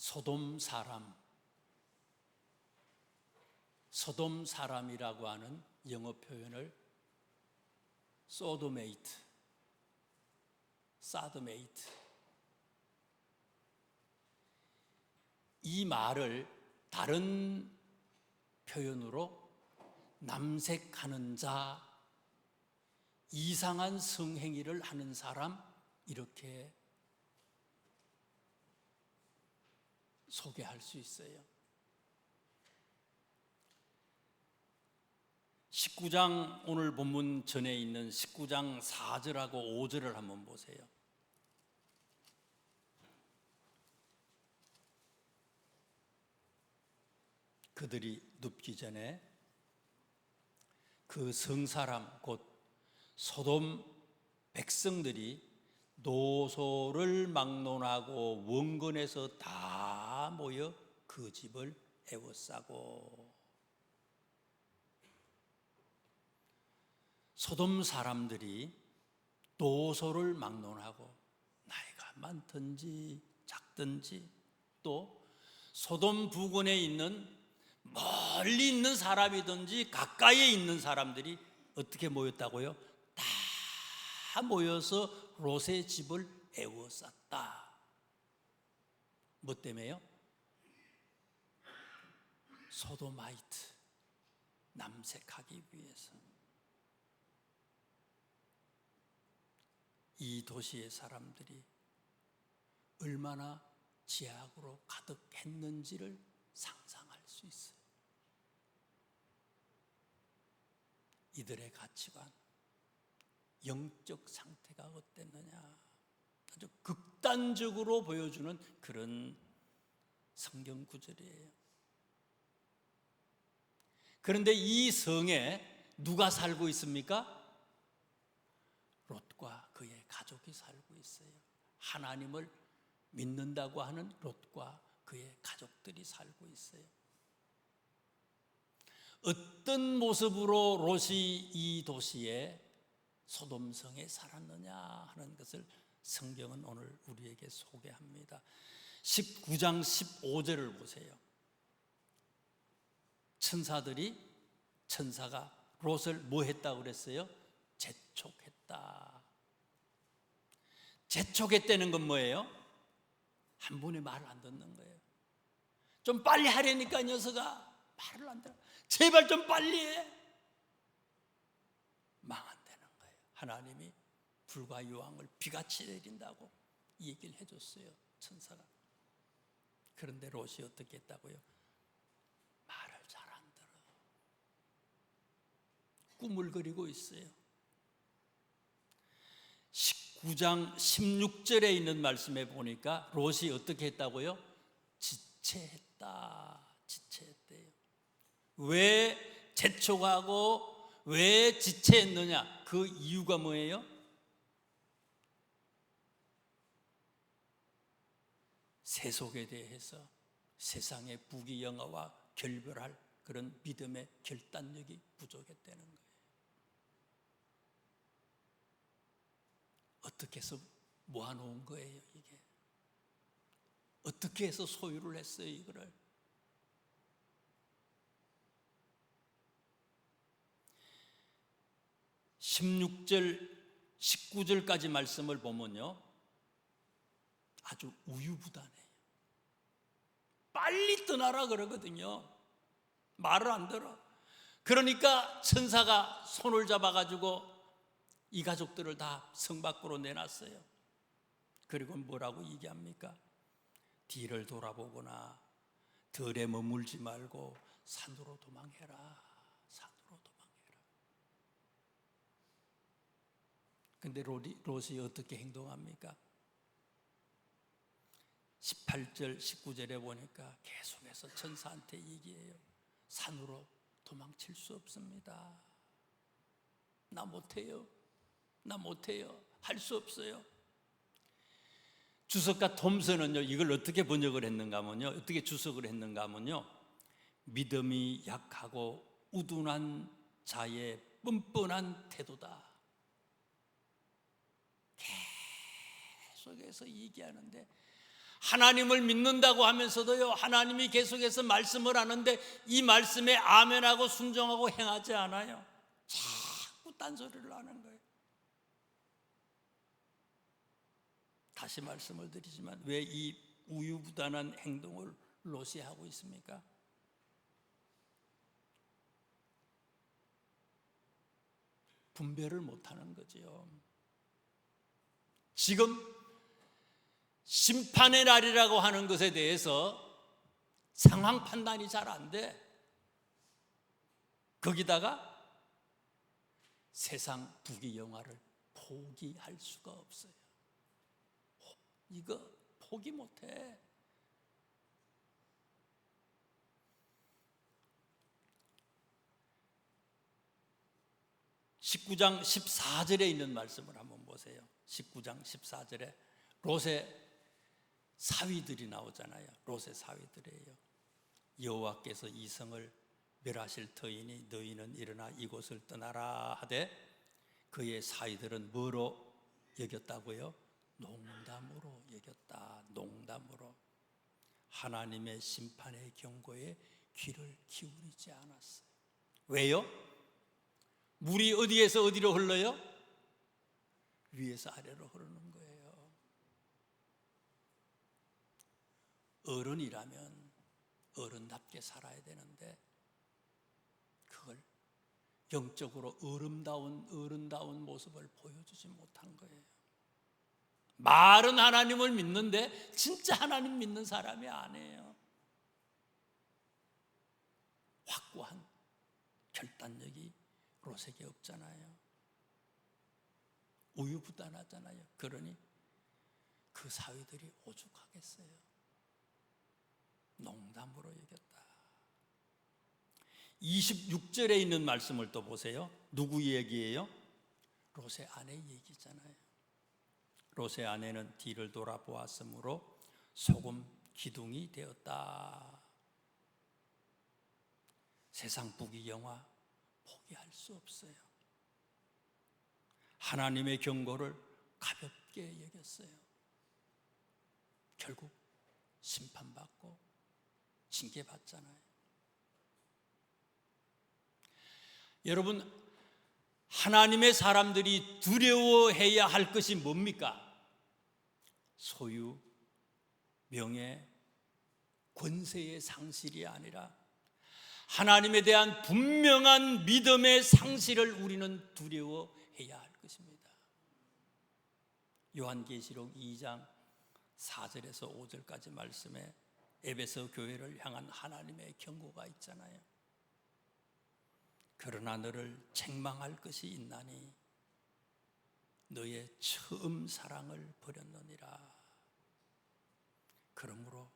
소돔 사람이라고 하는 영어 표현을 소도메이트, 사드메이트, 이 말을 다른 표현으로 남색하는 자, 이상한 성행위를 하는 사람, 이렇게 소개할 수 있어요. 19장, 오늘 본문 전에 있는 19장 4절하고 5절을 한번 보세요. 그들이 눕기 전에 그 성사람 곧 소돔 백성들이 노소를 막론하고 원근에서 다 모여 그 집을 에워싸고, 소돔 사람들이 노소를 막론하고, 나이가 많든지 작든지, 또 소돔 부근에 있는 멀리 있는 사람이든지 가까이에 있는 사람들이 어떻게 모였다고요? 다 모여서 롯의 집을 에워쌌다. 뭐 때문에요? 소도마이트, 남색하기 위해서. 이 도시의 사람들이 얼마나 죄악으로 가득했는지를 상상할 수 있어요. 이들의 가치관, 영적 상태가 어땠느냐, 아주 극단적으로 보여주는 그런 성경 구절이에요. 그런데 이 성에 누가 살고 있습니까? 롯과 그의 가족이 살고 있어요. 하나님을 믿는다고 하는 롯과 그의 가족들이 살고 있어요. 어떤 모습으로 롯이 이 도시에, 소돔성에 살았느냐 하는 것을 성경은 오늘 우리에게 소개합니다. 19장 15절을 보세요. 천사가 롯을 뭐 했다고 그랬어요? 재촉했다. 재촉했다는 건 뭐예요? 한 번에 말을 안 듣는 거예요. 좀 빨리 하려니까 녀석아 말을 안 들어. 제발 좀 빨리 해. 망한다는 거예요. 하나님이 불과 유황을 비같이 내린다고 얘기를 해줬어요, 천사가. 그런데 롯이 어떻게 했다고요? 말을 잘 안 들어. 꿈을 그리고 있어요. 19장 16절에 있는 말씀에 보니까 롯이 어떻게 했다고요? 지체했대요. 왜 재촉하고 왜 지체했느냐? 그 이유가 뭐예요? 세속에 대해서 세상의 부귀영화와 결별할 그런 믿음의 결단력이 부족했다는 거예요. 어떻게 해서 모아놓은 거예요, 이게? 어떻게 해서 소유를 했어요, 이거를? (16절) 19절까지 말씀을 보면요, 아주 우유부단해요. 빨리 떠나라 그러거든요. 말을 안 들어. 그러니까 천사가 손을 잡아가지고 이 가족들을 다 성 밖으로 내놨어요. 그리고 뭐라고 얘기합니까? 뒤를 돌아보거나 들에 머물지 말고 산으로 도망해라. 산으로 도망해라. 근데 롯이 어떻게 행동합니까? 18절 19절에 보니까 계속해서 천사한테 얘기해요. 산으로 도망칠 수 없습니다. 나 못해요. 할 수 없어요. 주석가 톰슨은요, 이걸 어떻게 번역을 했는가 하면요, 어떻게 주석을 했는가 하면요, 믿음이 약하고 우둔한 자의 뻔뻔한 태도다. 계속해서 얘기하는데 하나님을 믿는다고 하면서도요, 하나님이 계속해서 말씀을 하는데 이 말씀에 아멘하고 순종하고 행하지 않아요. 자꾸 딴소리를 하는 거예요. 다시 말씀을 드리지만 왜 이 우유부단한 행동을 롯이 하고 있습니까? 분별을 못하는 거지요. 지금 심판의 날이라고 하는 것에 대해서 상황 판단이 잘 안 돼. 거기다가 세상 부귀영화를 포기할 수가 없어요. 이거 포기 못해. (19장 14절에) 있는 말씀을 한번 보세요. 19장 14절에 롯의 사위들이 나오잖아요. 롯의 사위들이에요. 여호와께서 이 성을 멸하실 터이니 너희는 일어나 이곳을 떠나라 하되 그의 사위들은 뭐로 여겼다고요? 농담으로 여겼다. 농담으로. 하나님의 심판의 경고에 귀를 기울이지 않았어요. 왜요? 물이 어디에서 어디로 흘러요? 위에서 아래로 흐르는 거예요. 어른이라면 어른답게 살아야 되는데 그걸 영적으로 어른다운 모습을 보여주지 못한 거예요. 말은 하나님을 믿는데 진짜 하나님 믿는 사람이 아니에요. 확고한 결단력이 롯에게 없잖아요. 우유부단하잖아요. 그러니 그 사위들이 오죽하겠어요. 농담으로 여겼다. 26절에 있는 말씀을 또 보세요. 누구 얘기예요? 롯의 아내 얘기잖아요. 롯의 아내는 뒤를 돌아보았으므로 소금 기둥이 되었다. 세상 부귀영화 포기할 수 없어요. 하나님의 경고를 가볍게 여겼어요. 결국 심판받고 징계받잖아요. 여러분, 하나님의 사람들이 두려워해야 할 것이 뭡니까? 소유, 명예, 권세의 상실이 아니라 하나님에 대한 분명한 믿음의 상실을 우리는 두려워해야 할 것입니다. 요한계시록 2장 4절에서 5절까지 말씀에 에베소 교회를 향한 하나님의 경고가 있잖아요. 그러나 너를 책망할 것이 있나니 너의 처음 사랑을 버렸느니라. 그러므로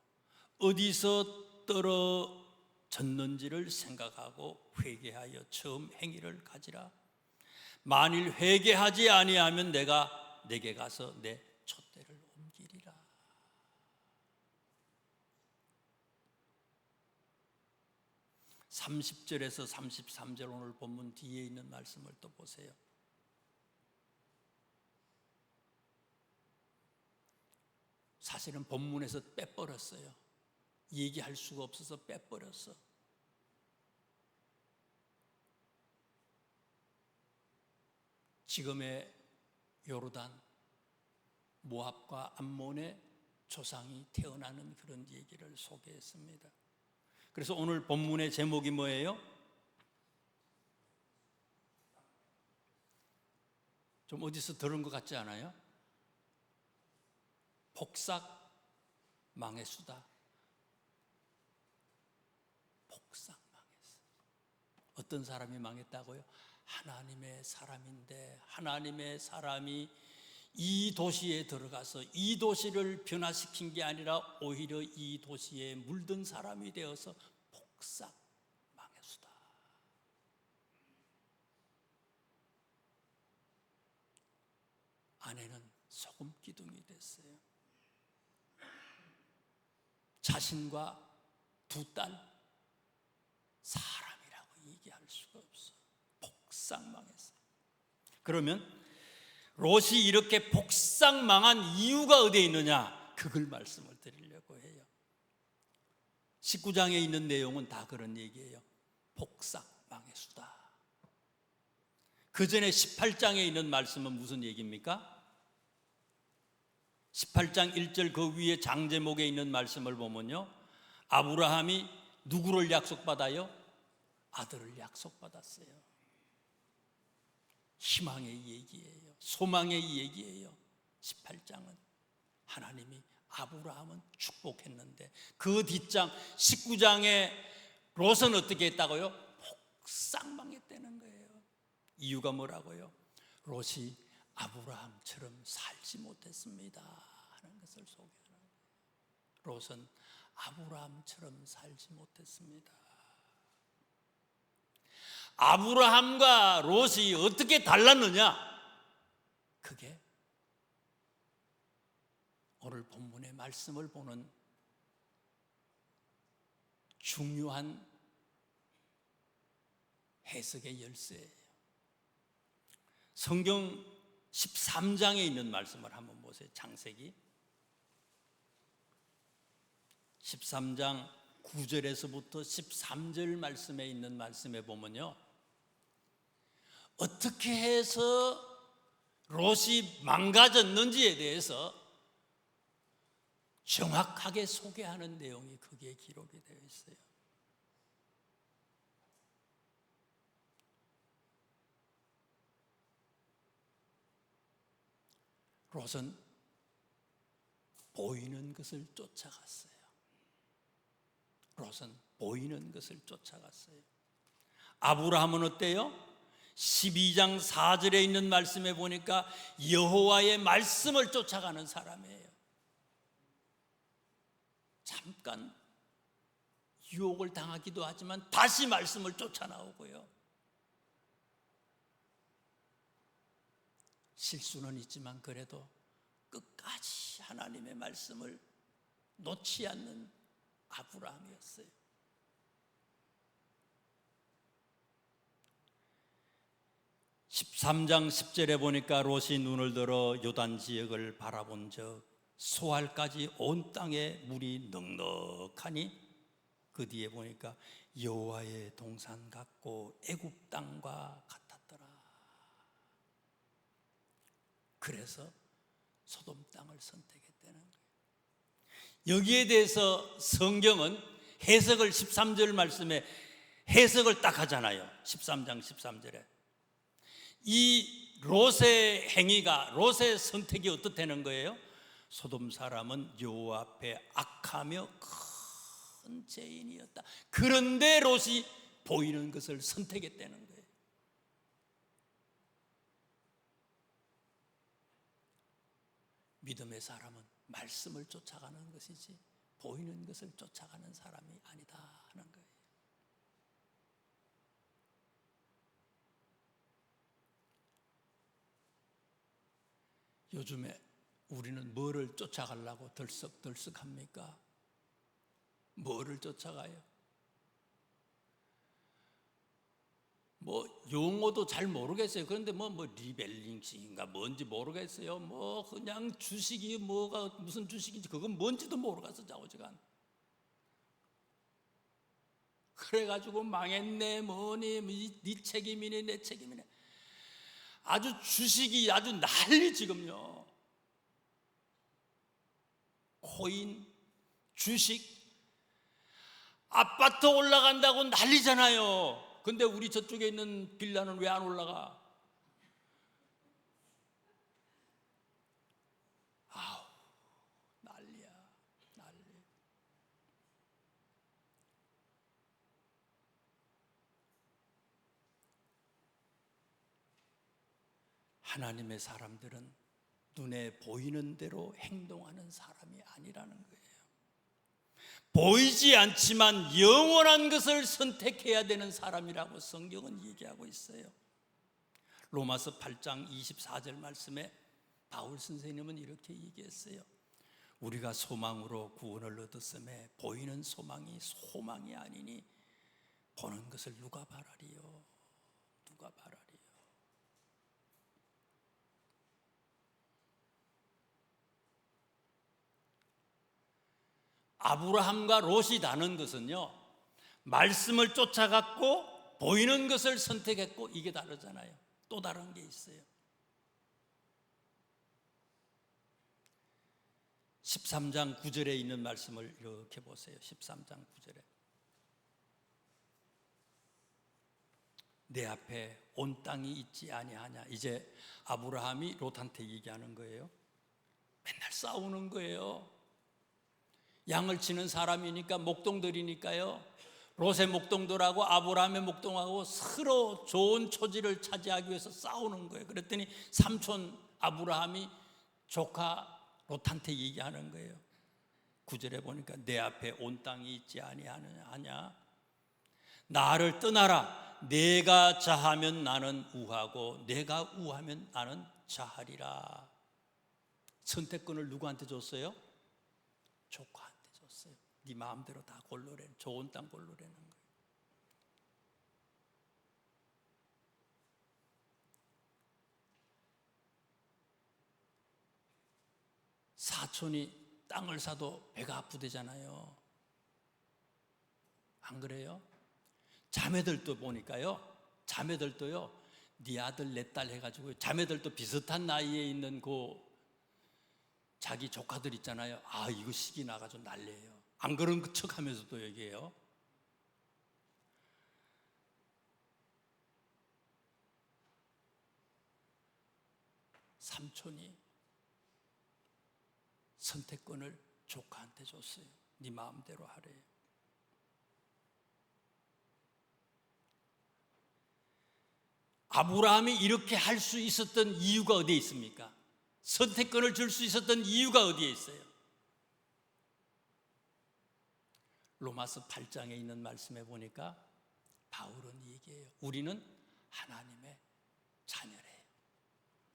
어디서 떨어졌는지를 생각하고 회개하여 처음 행위를 가지라. 만일 회개하지 아니하면 내가 내게 가서 내 촛대를 옮기리라. (30절에서 33절) 오늘 본문 뒤에 있는 말씀을 또 보세요. 사실은 본문에서 빼버렸어요. 얘기할 수가 없어서 빼버렸어. 지금의 요르단, 모압과 암몬의 조상이 태어나는 그런 얘기를 소개했습니다. 그래서 오늘 본문의 제목이 뭐예요? 좀 어디서 들은 것 같지 않아요? 복삭 망했수다. 복삭 망했어. 어떤 사람이 망했다고요? 하나님의 사람인데 하나님의 사람이 이 도시에 들어가서 이 도시를 변화시킨 게 아니라 오히려 이 도시에 물든 사람이 되어서 복삭 망했수다. 아내는 소금 기둥이 됐어요. 자신과 두 딸 사람이라고 얘기할 수가 없어. 복삭 망했어요. 그러면 롯이 이렇게 복삭 망한 이유가 어디에 있느냐? 그걸 말씀을 드리려고 해요. 19장에 있는 내용은 다 그런 얘기예요. 복삭망의 수다. 그 전에 18장에 있는 말씀은 무슨 얘기입니까? 18장 1절 그 위에 장제목에 있는 말씀을 보면요, 아브라함이 누구를 약속받아요? 아들을 약속받았어요. 희망의 얘기예요. 소망의 얘기예요. 18장은 하나님이 아브라함은 축복했는데, 그 뒷장 19장에 롯은 어떻게 했다고요? 복삭망했다는 거예요. 이유가 뭐라고요? 롯이 아브라함처럼 살지 못했습니다 하는 것을 소개하는 거예요. 롯은 아브라함처럼 살지 못했습니다. 아브라함과 롯이 어떻게 달랐느냐? 그게 오늘 본문의 말씀을 보는 중요한 해석의 열쇠예요. 성경 13장에 있는 말씀을 한번 보세요. 창세기 13장 9절에서부터 13절 말씀에 있는 말씀에 보면요, 어떻게 해서 롯이 망가졌는지에 대해서 정확하게 소개하는 내용이 거기에 기록이 되어 있어요. 롯은 보이는 것을 쫓아갔어요. 롯은 보이는 것을 쫓아갔어요. 아브라함은 어때요? 12장 4절에 있는 말씀에 보니까 여호와의 말씀을 쫓아가는 사람이에요. 잠깐 유혹을 당하기도 하지만 다시 말씀을 쫓아나오고요. 실수는 있지만 그래도 끝까지 하나님의 말씀을 놓지 않는 아브라함이었어요. (13장 10절에) 보니까 롯이 눈을 들어 요단 지역을 바라본 적 소알까지 온 땅에 물이 넉넉하니 그 뒤에 보니까 여호와의 동산 같고 애굽 땅과 같았더라. 그래서 소돔 땅을 선택했다는 거예요. 여기에 대해서 성경은 해석을 13절 말씀에 해석을 딱 하잖아요. 13장 13절에 이 롯의 행위가, 롯의 선택이 어떻다는 거예요? 소돔 사람은 여호와 앞에 악하며 큰 죄인이었다. 그런데 롯이 보이는 것을 선택했다는 거예요. 믿음의 사람은 말씀을 쫓아가는 것이지 보이는 것을 쫓아가는 사람이 아니다 하는 거예요. 요즘에 우리는 뭐를 쫓아가려고 덜썩덜썩합니까? 뭐를 쫓아가요? 뭐 용어도 잘 모르겠어요. 그런데 뭐 리밸런싱인가 뭔지 모르겠어요. 뭐 그냥 주식이 뭐가 무슨 주식인지 그건 뭔지도 모르겠어 자오지간. 그래가지고 망했네 뭐니 네 책임이네 내 책임이네. 아주 주식이 아주 난리 지금요. 코인, 주식, 아파트 올라간다고 난리잖아요. 근데 우리 저쪽에 있는 빌라는 왜 안 올라가? 아우, 난리야, 난리. 하나님의 사람들은 눈에 보이는 대로 행동하는 사람이 아니라는 거예요. 보이지 않지만 영원한 것을 선택해야 되는 사람이라고 성경은 얘기하고 있어요. 로마서 8장 24절 말씀에 바울 선생님은 이렇게 얘기했어요. 우리가 소망으로 구원을 얻었음에 보이는 소망이 소망이 아니니 보는 것을 누가 바라리요? 누가 바라리요? 아브라함과 롯이 다른 것은요, 말씀을 쫓아갔고 보이는 것을 선택했고, 이게 다르잖아요. 또 다른 게 있어요. 13장 9절에 있는 말씀을 이렇게 보세요. 13장 9절에 내 앞에 온 땅이 있지 아니하냐. 이제 아브라함이 롯한테 얘기하는 거예요. 맨날 싸우는 거예요. 양을 치는 사람이니까, 목동들이니까요, 롯의 목동들하고 아브라함의 목동하고 서로 좋은 초지를 차지하기 위해서 싸우는 거예요. 그랬더니 삼촌 아브라함이 조카 롯한테 얘기하는 거예요. 9절에 보니까 내 앞에 온 땅이 있지 아니하냐. 나를 떠나라. 내가 자하면 나는 우하고 내가 우하면 나는 자하리라. 선택권을 누구한테 줬어요? 조카한테 줬어요. 네 마음대로 다 골라래. 좋은 땅 골라라는 거예요. 사촌이 땅을 사도 배가 아프대잖아요. 안 그래요? 자매들도 보니까요, 자매들도요, 네 아들 내 딸 해가지고 자매들도 비슷한 나이에 있는 그 자기 조카들 있잖아요. 아, 이거 시기 나가지고 난리예요. 안 그런 척 하면서도 얘기해요. 삼촌이 선택권을 조카한테 줬어요. 네 마음대로 하래요. 아브라함이 이렇게 할 수 있었던 이유가 어디에 있습니까? 선택권을 줄 수 있었던 이유가 어디에 있어요? 로마서 8장에 있는 말씀에 보니까 바울은 얘기해요. 우리는 하나님의 자녀래요.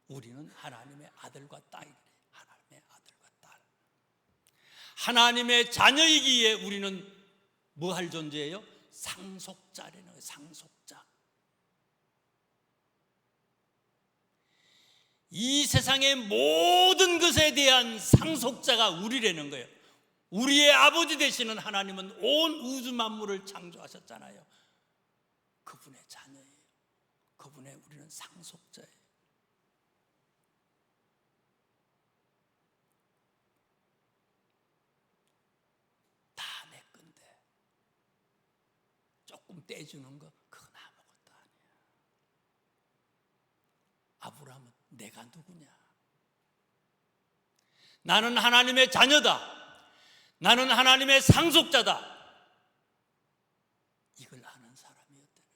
우리는 하나님의 아들과 딸이래요. 하나님의 아들과 딸. 하나님의 자녀이기에 우리는 뭐 할 존재예요? 상속자라는 거예요. 상속자. 이 세상의 모든 것에 대한 상속자가 우리라는 거예요. 우리의 아버지 되시는 하나님은 온 우주 만물을 창조하셨잖아요. 그분의 자녀예요. 그분의 우리는 상속자예요. 다 내 건데 조금 떼주는 거, 그건 아무것도 아니야. 아브라함은 내가 누구냐? 나는 하나님의 자녀다. 나는 하나님의 상속자다. 이걸 아는 사람이었다는 거예요.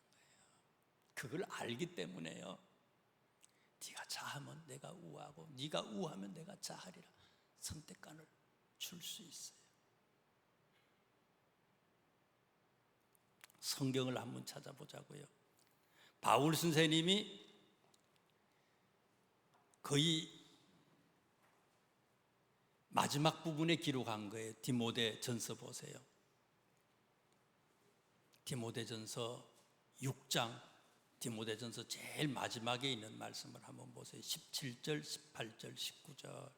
그걸 알기 때문에요, 네가 자하면 내가 우하고 네가 우하면 내가 자하리라. 선택권을 줄 수 있어요. 성경을 한번 찾아보자고요. 바울 선생님이 거의 마지막 부분에 기록한 거예요. 디모데전서 보세요. 디모데전서 6장, 디모데전서 제일 마지막에 있는 말씀을 한번 보세요. 17절, 18절, 19절.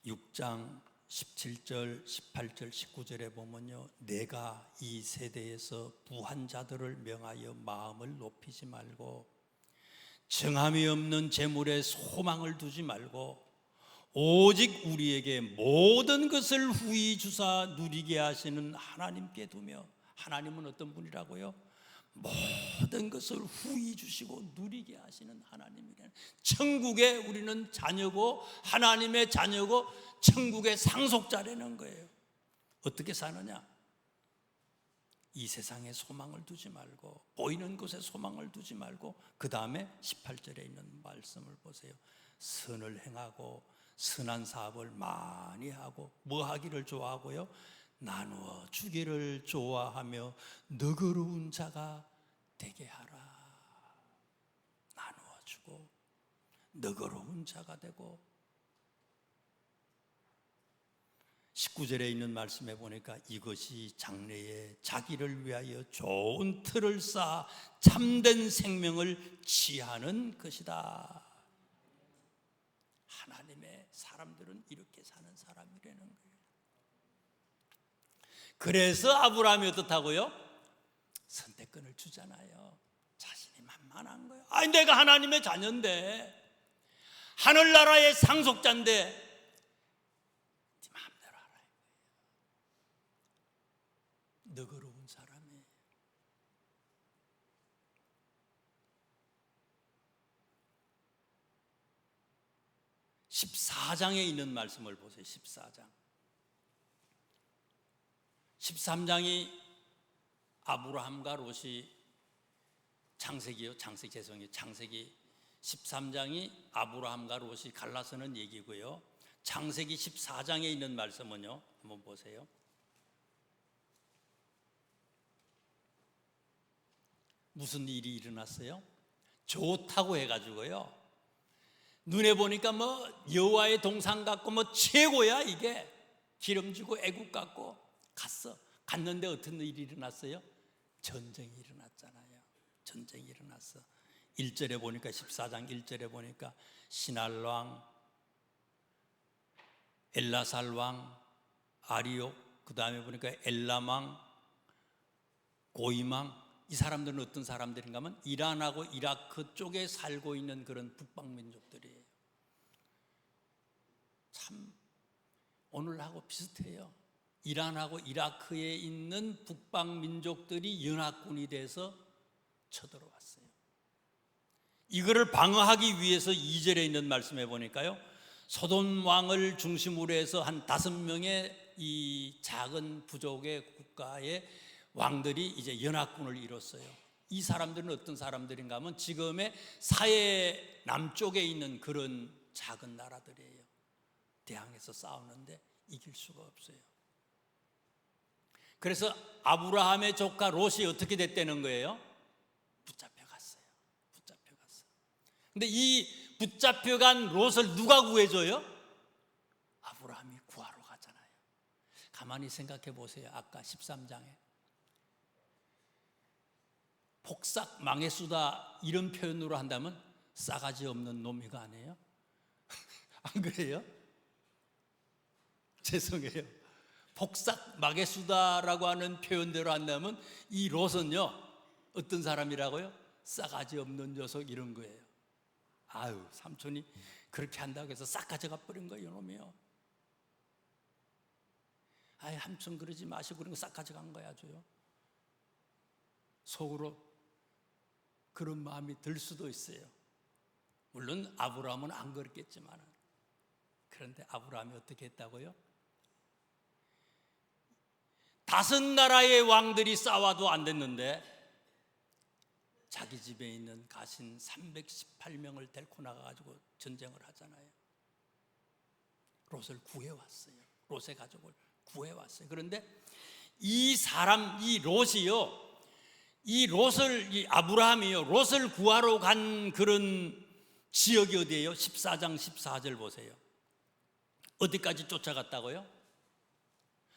6장 17절, 18절, 19절에 보면요, 내가 이 세대에서 부한 자들을 명하여 마음을 높이지 말고 정함이 없는 재물에 소망을 두지 말고 오직 우리에게 모든 것을 후히 주사 누리게 하시는 하나님께 두며. 하나님은 어떤 분이라고요? 모든 것을 후히 주시고 누리게 하시는 하나님이라는, 천국에 우리는 자녀고 하나님의 자녀고 천국의 상속자라는 거예요. 어떻게 사느냐? 이 세상에 소망을 두지 말고, 보이는 것에 소망을 두지 말고, 그 다음에 18절에 있는 말씀을 보세요. 선을 행하고 선한 사업을 많이 하고, 뭐 하기를 좋아하고요? 나누어 주기를 좋아하며 너그러운 자가 되게 하라. 나누어 주고 너그러운 자가 되고. 19절에 있는 말씀에 보니까 이것이 장래에 자기를 위하여 좋은 틀을 쌓아 참된 생명을 취하는 것이다. 하나님의 사람들은 이렇게 사는 사람이라는 거예요. 그래서 아브라함이 어떻다고요? 선택권을 주잖아요. 자신이 만만한 거예요. 아니, 내가 하나님의 자녀인데, 하늘나라의 상속자인데 네 마음대로 하라. 너그러운 사람이에요. 14장에 있는 말씀을 보세요. 14장. 13장이 아브라함과 롯이 창세기 13장이 아브라함과 롯이 갈라서는 얘기고요. 창세기 14장에 있는 말씀은요, 한번 보세요. 무슨 일이 일어났어요? 좋다고 해가지고요, 눈에 보니까 뭐 여호와의 동산 같고 뭐 최고야, 이게 기름지고 애국 같고 갔는데 어떤 일이 일어났어요? 전쟁이 일어났잖아요. 전쟁이 일어났어. 1절에 보니까 14장 1절에 보니까 시날 왕, 엘라살 왕, 아리옥, 그 다음에 보니까 엘람 왕, 고임 왕, 이 사람들은 어떤 사람들인가 하면 이란하고 이라크 쪽에 살고 있는 그런 북방민족들이에요. 참 오늘하고 비슷해요. 이란하고 이라크에 있는 북방민족들이 연합군이 돼서 쳐들어왔어요. 이거를 방어하기 위해서 2절에 있는 말씀에 보니까요, 소돔 왕을 중심으로 해서 한 5명의 이 작은 부족의 국가의 왕들이 이제 연합군을 이뤘어요. 이 사람들은 어떤 사람들인가 하면 지금의 사해 남쪽에 있는 그런 작은 나라들이에요. 대항해서 싸우는데 이길 수가 없어요. 그래서 아브라함의 조카 롯이 어떻게 됐다는 거예요? 붙잡혀갔어요. 근데 이 붙잡혀간 롯을 누가 구해줘요? 아브라함이 구하러 가잖아요. 가만히 생각해 보세요. 아까 13장에 폭삭 망해수다 이런 표현으로 한다면 싸가지 없는 놈이가 아니에요? 안 그래요? 죄송해요. 폭삭 망해수다라고 하는 표현대로 한다면 이 롯은요, 어떤 사람이라고요? 싸가지 없는 녀석 이런 거예요. 아유, 삼촌이 그렇게 한다고 해서 싹 가져가 버린 거예요, 이놈이요. 아유, 삼촌 그러지 마시고 그런 거 싹 가져간 거야, 줘요. 속으로 그런 마음이 들 수도 있어요. 물론 아브라함은 안 그랬겠지만, 그런데 아브라함이 어떻게 했다고요? 5 나라의 왕들이 싸워도 안 됐는데 자기 집에 있는 가신 318명을 데리고 나가가지고 전쟁을 하잖아요. 롯을 구해왔어요. 롯의 가족을 구해왔어요. 그런데 이 롯이요, 이 아브라함이요, 롯을 구하러 간 그런 지역이 어디예요? 14장 14절 보세요. 어디까지 쫓아갔다고요?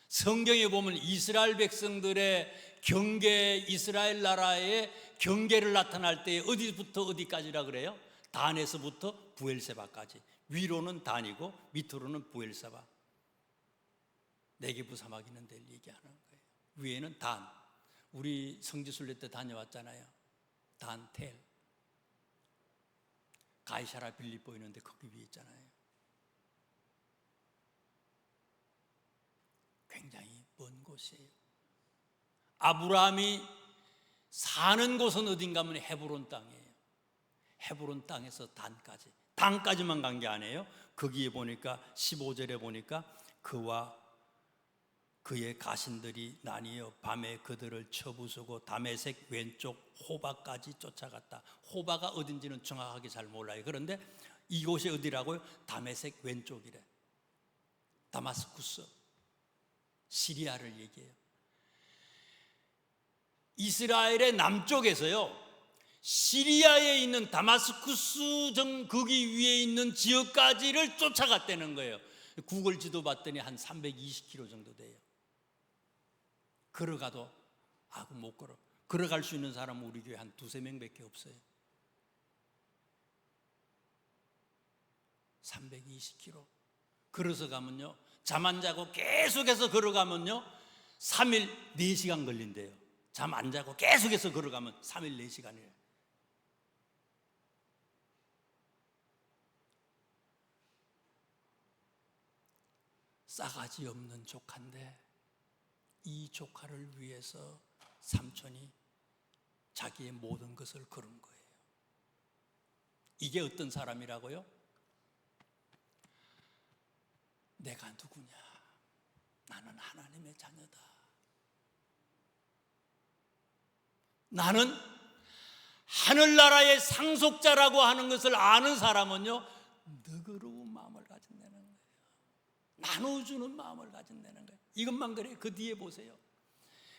성경에 보면 이스라엘 백성들의 경계, 이스라엘 나라의 경계를 나타날 때 어디부터 어디까지라 그래요? 단에서부터 부엘세바까지. 위로는 단이고 밑으로는 부엘세바. 네게부 사막 있는 데를 얘기하는 거예요. 위에는 단. 우리 성지순례 때 다녀왔잖아요. 단, 텔. 가이사라 빌립보 있는데 거기 위에 있잖아요. 굉장히 먼 곳이에요. 아브라함이 사는 곳은 어딘가 하면 헤브론 땅이에요. 헤브론 땅에서 단까지만 간 게 아니에요. 거기에 보니까 15절에 보니까 그와 그의 가신들이 나뉘어 밤에 그들을 쳐부수고 다메섹 왼쪽 호바까지 쫓아갔다. 호바가 어딘지는 정확하게 잘 몰라요. 그런데 이곳이 어디라고요? 다메섹 왼쪽이래. 다마스쿠스, 시리아를 얘기해요. 이스라엘의 남쪽에서요, 시리아에 있는 다마스쿠스 거기 위에 있는 지역까지를 쫓아갔다는 거예요. 구글 지도 봤더니 한 320km 정도 돼요. 걸어가도 못 걸어. 걸어갈 수 있는 사람은 우리 교회 한 두세 명밖에 없어요. 320km 걸어서 가면요, 잠 안 자고 계속해서 걸어가면요 3일 4시간 걸린대요. 잠 안 자고 계속해서 걸어가면 3일 4시간이에요. 싸가지 없는 조카인데 이 조카를 위해서 삼촌이 자기의 모든 것을 걸은 거예요. 이게 어떤 사람이라고요? 내가 누구냐? 나는 하나님의 자녀다. 나는 하늘나라의 상속자라고 하는 것을 아는 사람은요, 너그러운 마음을 가진다는 거예요. 나눠주는 마음을 가진다는 거예요. 이것만 그래요. 그 뒤에 보세요.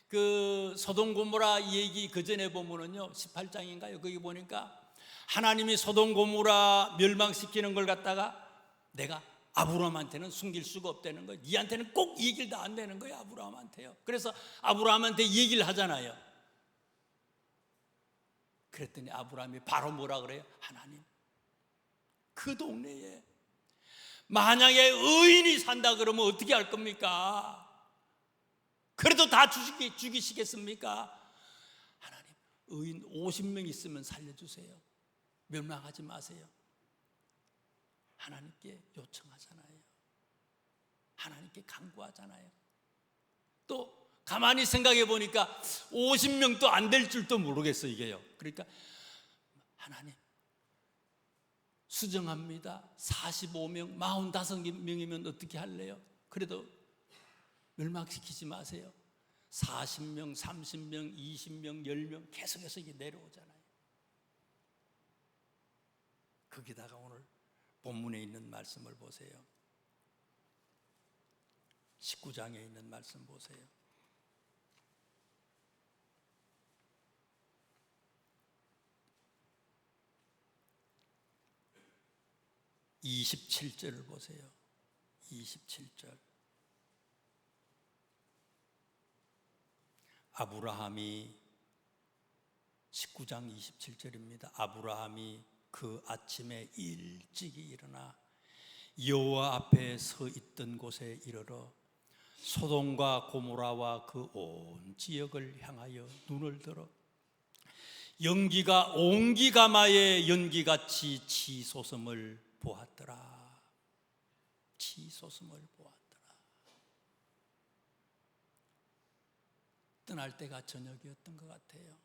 그 소돔 고모라 얘기 그 전에 보면은요, 18장인가요? 거기 보니까 하나님이 소돔 고모라 멸망시키는 걸 갖다가 내가 아브라함한테는 숨길 수가 없다는 거예요. 니한테는 꼭 얘기를 다 안 되는 거예요, 아브라함한테요. 그래서 아브라함한테 얘기를 하잖아요. 그랬더니 아브라함이 바로 뭐라 그래요? 하나님, 그 동네에 만약에 의인이 산다 그러면 어떻게 할 겁니까? 그래도 다 죽이시겠습니까? 하나님, 의인 50명 있으면 살려주세요. 멸망하지 마세요. 하나님께 요청하잖아요. 하나님께 간구하잖아요. 또 가만히 생각해 보니까 50명도 안 될 줄도 모르겠어 이게요. 그러니까 하나님 수정합니다. 45명, 45명이면 어떻게 할래요? 그래도 멸망시키지 마세요. 40명, 30명, 20명, 10명 계속해서 이게 내려오잖아요. 거기다가 오늘 본문에 있는 말씀을 보세요. 19장에 있는 말씀 보세요. 27절을 보세요. 27절. 아브라함이 19장 27절입니다. 아브라함이 그 아침에 일찍이 일어나 여호와 앞에 서 있던 곳에 이르러 소돔과 고모라와 그 온 지역을 향하여 눈을 들어 연기가 온기가마의 연기같이 치솟음을 보았더라. 치솟음을 보았더라. 떠날 때가 저녁이었던 것 같아요.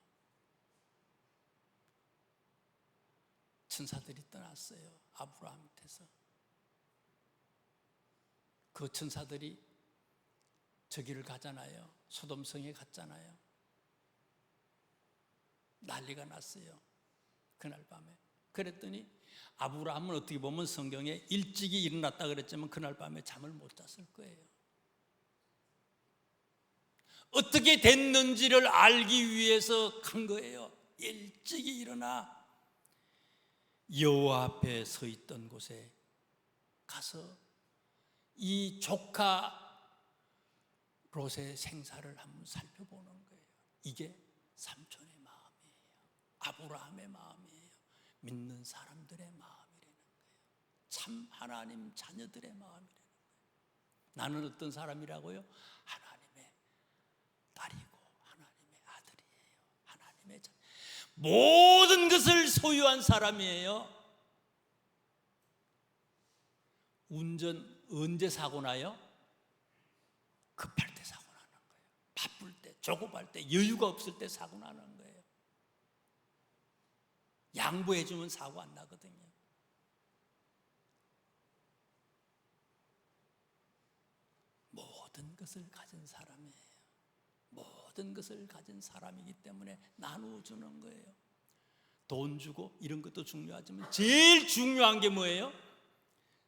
천사들이 떠났어요. 아브라함한테서. 그 천사들이 저기를 가잖아요. 소돔성에 갔잖아요. 난리가 났어요. 그날 밤에. 그랬더니 아브라함은 어떻게 보면 성경에 일찍이 일어났다 그랬지만 그날 밤에 잠을 못 잤을 거예요. 어떻게 됐는지를 알기 위해서 간 거예요. 일찍이 일어나 여호와 앞에 서 있던 곳에 가서 이 조카 롯의 생사를 한번 살펴보는 거예요. 이게 삼촌의 마음이에요. 아브라함의 마음이에요. 믿는 사람들의 마음이라는 거예요. 참 하나님 자녀들의 마음이라는 거예요. 나는 어떤 사람이라고요? 하나님의 딸이고 하나님의 아들이에요. 하나님의 자녀. 모든 것을 소유한 사람이에요. 운전 언제 사고 나요? 급할 때 사고 나는 거예요. 바쁠 때, 조급할 때, 여유가 없을 때 사고 나는 거예요. 양보해주면 사고 안 나거든요. 모든 것을 가진 사람이에요. 모든 것을 가진 사람이기 때문에 나누어주는 거예요. 돈 주고 이런 것도 중요하지만 제일 중요한 게 뭐예요?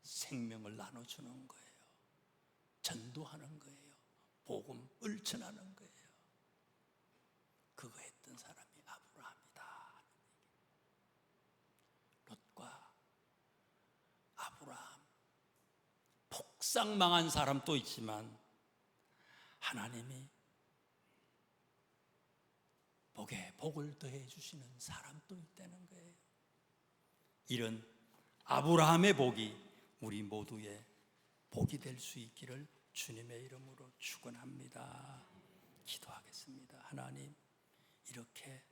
생명을 나눠주는 거예요. 전도하는 거예요. 복음을 전하는 거예요. 그거 했던 사람이 아브라함이다. 롯과 아브라함 쌍망한 사람도 있지만 하나님이 복에 복을 더해 주시는 사람도 있다는 거예요. 이런 아브라함의 복이 우리 모두의 복이 될 수 있기를 주님의 이름으로 축원합니다. 기도하겠습니다. 하나님, 이렇게